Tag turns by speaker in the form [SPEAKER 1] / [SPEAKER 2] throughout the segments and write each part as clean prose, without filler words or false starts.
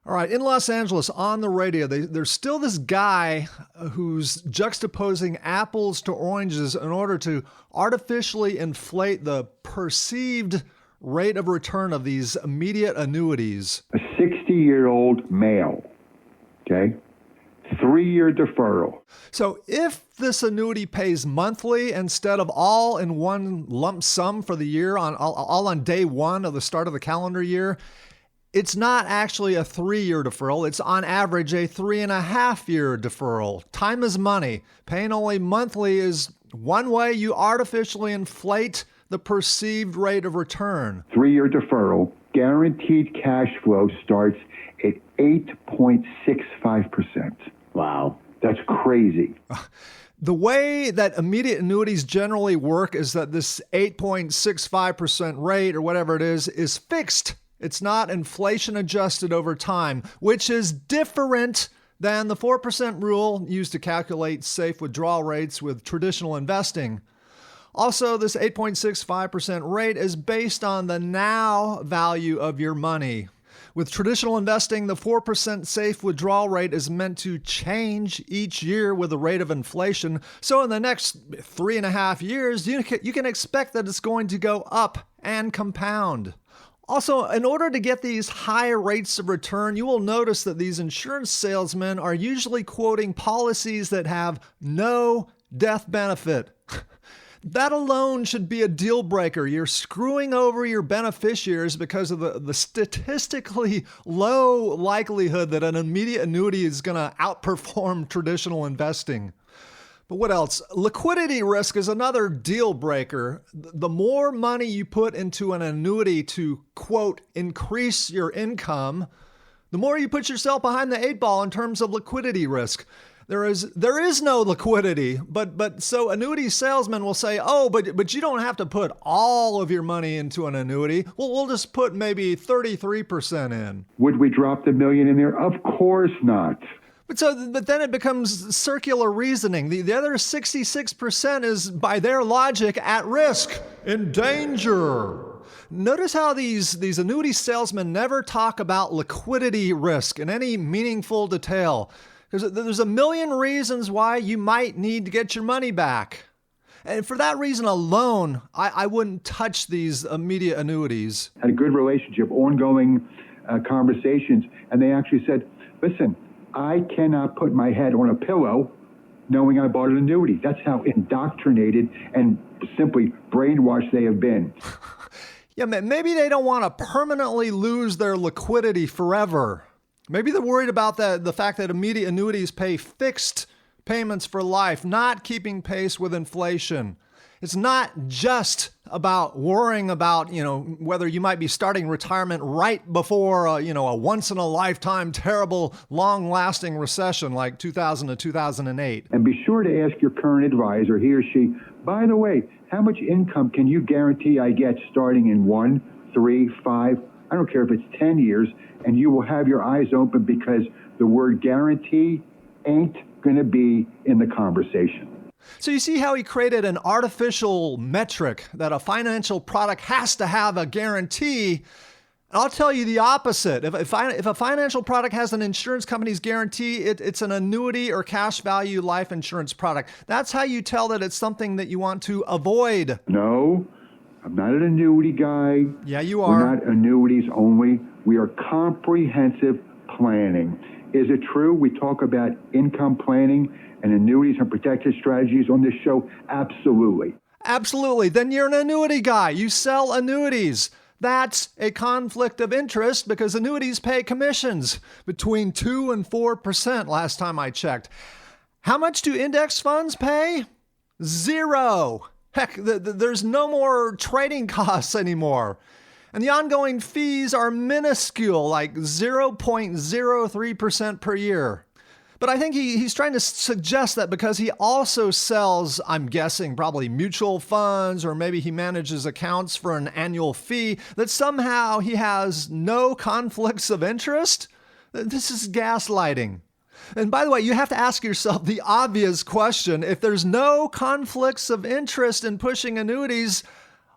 [SPEAKER 1] All right, in Los Angeles, on the radio, there's still this guy who's juxtaposing apples to oranges in order to artificially inflate the perceived rate of return of these immediate annuities.
[SPEAKER 2] A 60-year-old male, okay? 3-year deferral.
[SPEAKER 1] So if this annuity pays monthly instead of all in one lump sum for the year, all on day one of the start of the calendar year, it's not actually a 3-year deferral. It's on average a 3.5-year deferral. Time is money. Paying only monthly is one way you artificially inflate the perceived rate of return.
[SPEAKER 2] 3-year deferral, guaranteed cash flow starts at 8.65%. Wow, that's crazy.
[SPEAKER 1] The way that immediate annuities generally work is that this 8.65% rate or whatever it is fixed. It's not inflation adjusted over time, which is different than the 4% rule used to calculate safe withdrawal rates with traditional investing. Also, this 8.65% rate is based on the now value of your money. With traditional investing, the 4% safe withdrawal rate is meant to change each year with the rate of inflation. So in the next 3.5 years, you can expect that it's going to go up and compound. Also, in order to get these high rates of return, you will notice that these insurance salesmen are usually quoting policies that have no death benefit. That alone should be a deal breaker. You're screwing over your beneficiaries because of the statistically low likelihood that an immediate annuity is going to outperform traditional investing. But what else? Liquidity risk is another deal breaker. The more money you put into an annuity to, quote, increase your income, the more you put yourself behind the 8 ball in terms of liquidity risk. There is no liquidity, but so annuity salesmen will say, oh, but you don't have to put all of your money into an annuity. Well, we'll just put maybe 33% in.
[SPEAKER 2] Would we drop the $1 million in there? Of course not.
[SPEAKER 1] But then it becomes circular reasoning. The other 66% is, by their logic, at risk, in danger. Notice how these annuity salesmen never talk about liquidity risk in any meaningful detail. There's a million reasons why you might need to get your money back. And for that reason alone, I wouldn't touch these immediate annuities.
[SPEAKER 2] Had a good relationship, ongoing conversations, and they actually said, listen, I cannot put my head on a pillow knowing I bought an annuity. That's how indoctrinated and simply brainwashed they have been.
[SPEAKER 1] Yeah, maybe they don't want to permanently lose their liquidity forever. Maybe they're worried about the fact that immediate annuities pay fixed payments for life, not keeping pace with inflation. It's not just about worrying about, whether you might be starting retirement right before, a once-in-a-lifetime, terrible, long-lasting recession like 2000 to 2008.
[SPEAKER 2] And be sure to ask your current advisor, he or she, by the way, how much income can you guarantee I get starting in 1, 3, 5, I don't care if it's 10 years, and you will have your eyes open because the word guarantee ain't going to be in the conversation.
[SPEAKER 1] So you see how he created an artificial metric that a financial product has to have a guarantee. I'll tell you the opposite. If a financial product has an insurance company's guarantee, it's an annuity or cash value life insurance product. That's how you tell that it's something that you want to avoid.
[SPEAKER 2] No, I'm not an annuity guy.
[SPEAKER 1] Yeah, you are.
[SPEAKER 2] We're not annuities only. We are comprehensive planning. Is it true we talk about income planning and annuities and protected strategies on this show? Absolutely.
[SPEAKER 1] Absolutely. Then you're an annuity guy. You sell annuities. That's a conflict of interest because annuities pay commissions between 2 and 4% last time I checked. How much do index funds pay? 0. Heck, there's no more trading costs anymore. And the ongoing fees are minuscule, like 0.03% per year. But I think he's trying to suggest that because he also sells, I'm guessing, probably mutual funds, or maybe he manages accounts for an annual fee, that somehow he has no conflicts of interest? This is gaslighting. And by the way, you have to ask yourself the obvious question. If there's no conflicts of interest in pushing annuities,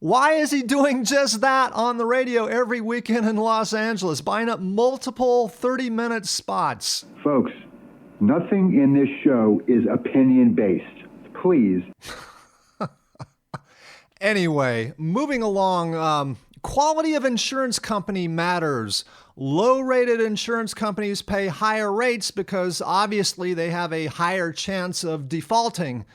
[SPEAKER 1] Why is he doing just that on the radio every weekend in Los Angeles, buying up multiple 30-minute spots?
[SPEAKER 2] Folks, nothing in this show is opinion-based. Please.
[SPEAKER 1] Anyway, moving along, quality of insurance company matters. Low-rated insurance companies pay higher rates because obviously they have a higher chance of defaulting.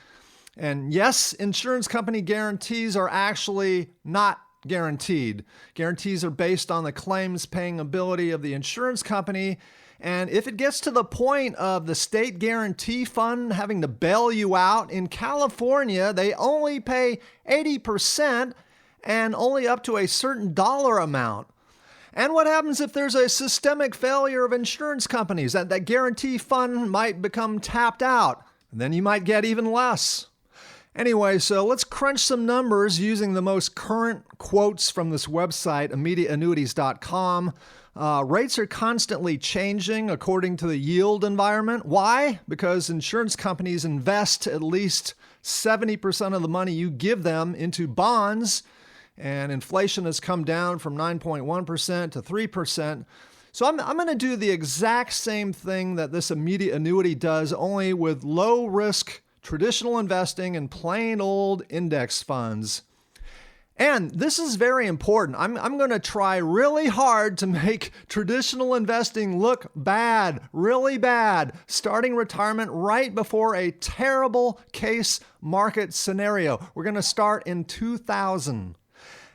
[SPEAKER 1] And yes, insurance company guarantees are actually not guaranteed. Guarantees are based on the claims paying ability of the insurance company. And if it gets to the point of the state guarantee fund having to bail you out, in California, they only pay 80% and only up to a certain dollar amount. And what happens if there's a systemic failure of insurance companies? That guarantee fund might become tapped out, and then you might get even less. Anyway, so let's crunch some numbers using the most current quotes from this website, immediateannuities.com. Rates are constantly changing according to the yield environment. Why? Because insurance companies invest at least 70% of the money you give them into bonds, and inflation has come down from 9.1% to 3%. So I'm going to do the exact same thing that this immediate annuity does, only with low risk traditional investing in plain old index funds. And this is very important. I'm going to try really hard to make traditional investing look bad, really bad, starting retirement right before a terrible case market scenario. We're going to start in 2000.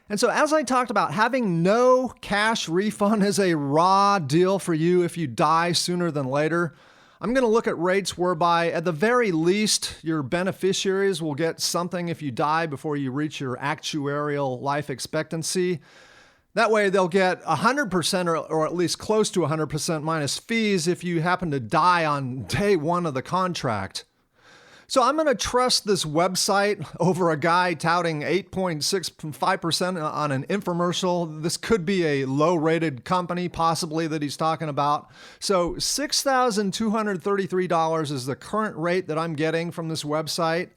[SPEAKER 1] And so as I talked about, having no cash refund is a raw deal for you if you die sooner than later. I'm going to look at rates whereby, at the very least, your beneficiaries will get something if you die before you reach your actuarial life expectancy. That way, they'll get 100% or at least close to 100% minus fees if you happen to die on day one of the contract. So I'm going to trust this website over a guy touting 8.65% on an infomercial. This could be a low-rated company, possibly, that he's talking about. So $6,233 is the current rate that I'm getting from this website.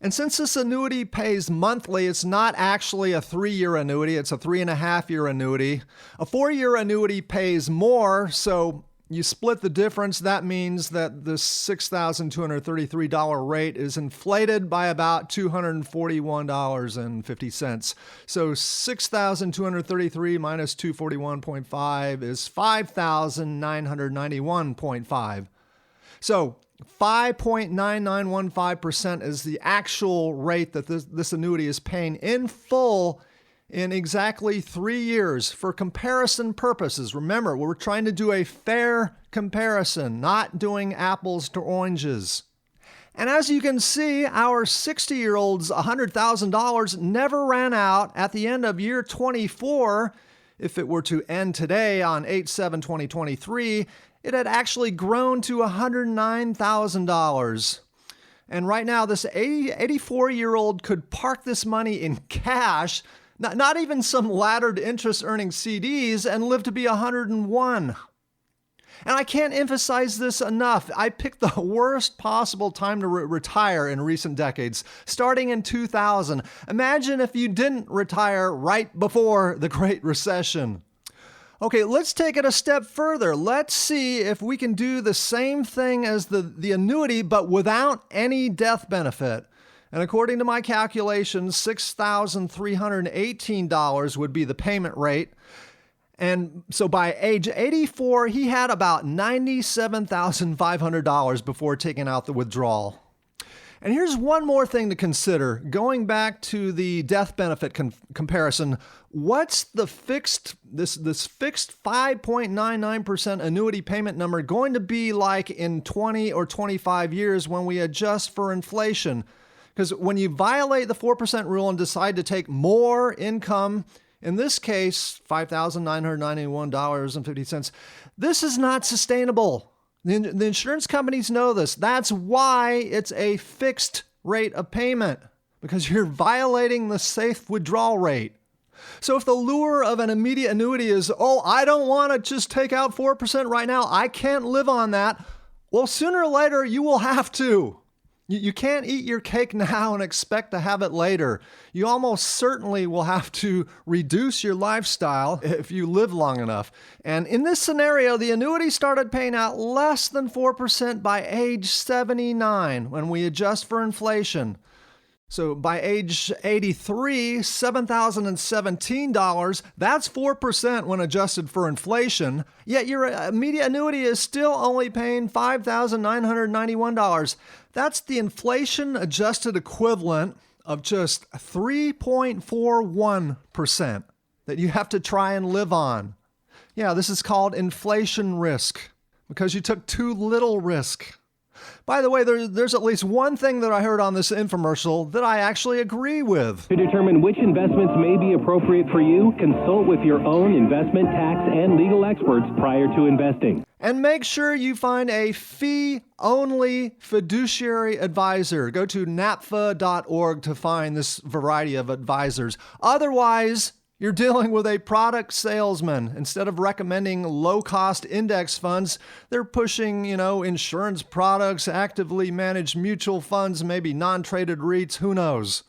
[SPEAKER 1] And since this annuity pays monthly, it's not actually a 3-year annuity. It's a 3.5-year annuity. A 4-year annuity pays more, so you split the difference. That means that this $6,233 rate is inflated by about $241.50. So $6,233 minus 241.5 is $5,991.5. So 5.9915% is the actual rate that this annuity is paying in full in exactly 3 years for comparison purposes. Remember, we're trying to do a fair comparison, not doing apples to oranges. And as you can see, our 60-year-old's $100,000 never ran out at the end of year 24. If it were to end today on 8/7/2023, it had actually grown to $109,000. And right now, this 84-year-old could park this money in cash, not even some laddered interest earning CDs, and live to be 101. And I can't emphasize this enough. I picked the worst possible time to retire in recent decades, starting in 2000. Imagine if you didn't retire right before the Great Recession. Okay, let's take it a step further. Let's see if we can do the same thing as the annuity, but without any death benefit. And according to my calculations, $6,318 would be the payment rate. And so by age 84, he had about $97,500 before taking out the withdrawal. And here's one more thing to consider. Going back to the death benefit comparison, what's the fixed 5.99% annuity payment number going to be like in 20 or 25 years when we adjust for inflation? Because when you violate the 4% rule and decide to take more income, in this case, $5,991.50, this is not sustainable. The insurance companies know this. That's why it's a fixed rate of payment, because you're violating the safe withdrawal rate. So if the lure of an immediate annuity is, I don't want to just take out 4% right now, I can't live on that, well, sooner or later you will have to. You can't eat your cake now and expect to have it later. You almost certainly will have to reduce your lifestyle if you live long enough. And in this scenario, the annuity started paying out less than 4% by age 79 when we adjust for inflation. So by age 83, $7,017, that's 4% when adjusted for inflation, yet your immediate annuity is still only paying $5,991. That's the inflation-adjusted equivalent of just 3.41% that you have to try and live on. Yeah, this is called inflation risk because you took too little risk. By the way, there's at least one thing that I heard on this infomercial that I actually agree with.
[SPEAKER 3] To determine which investments may be appropriate for you, consult with your own investment, tax, and legal experts prior to investing.
[SPEAKER 1] And make sure you find a fee-only fiduciary advisor. Go to napfa.org to find this variety of advisors. Otherwise, you're dealing with a product salesman. Instead of recommending low-cost index funds, they're pushing, insurance products, actively managed mutual funds, maybe non-traded REITs, who knows?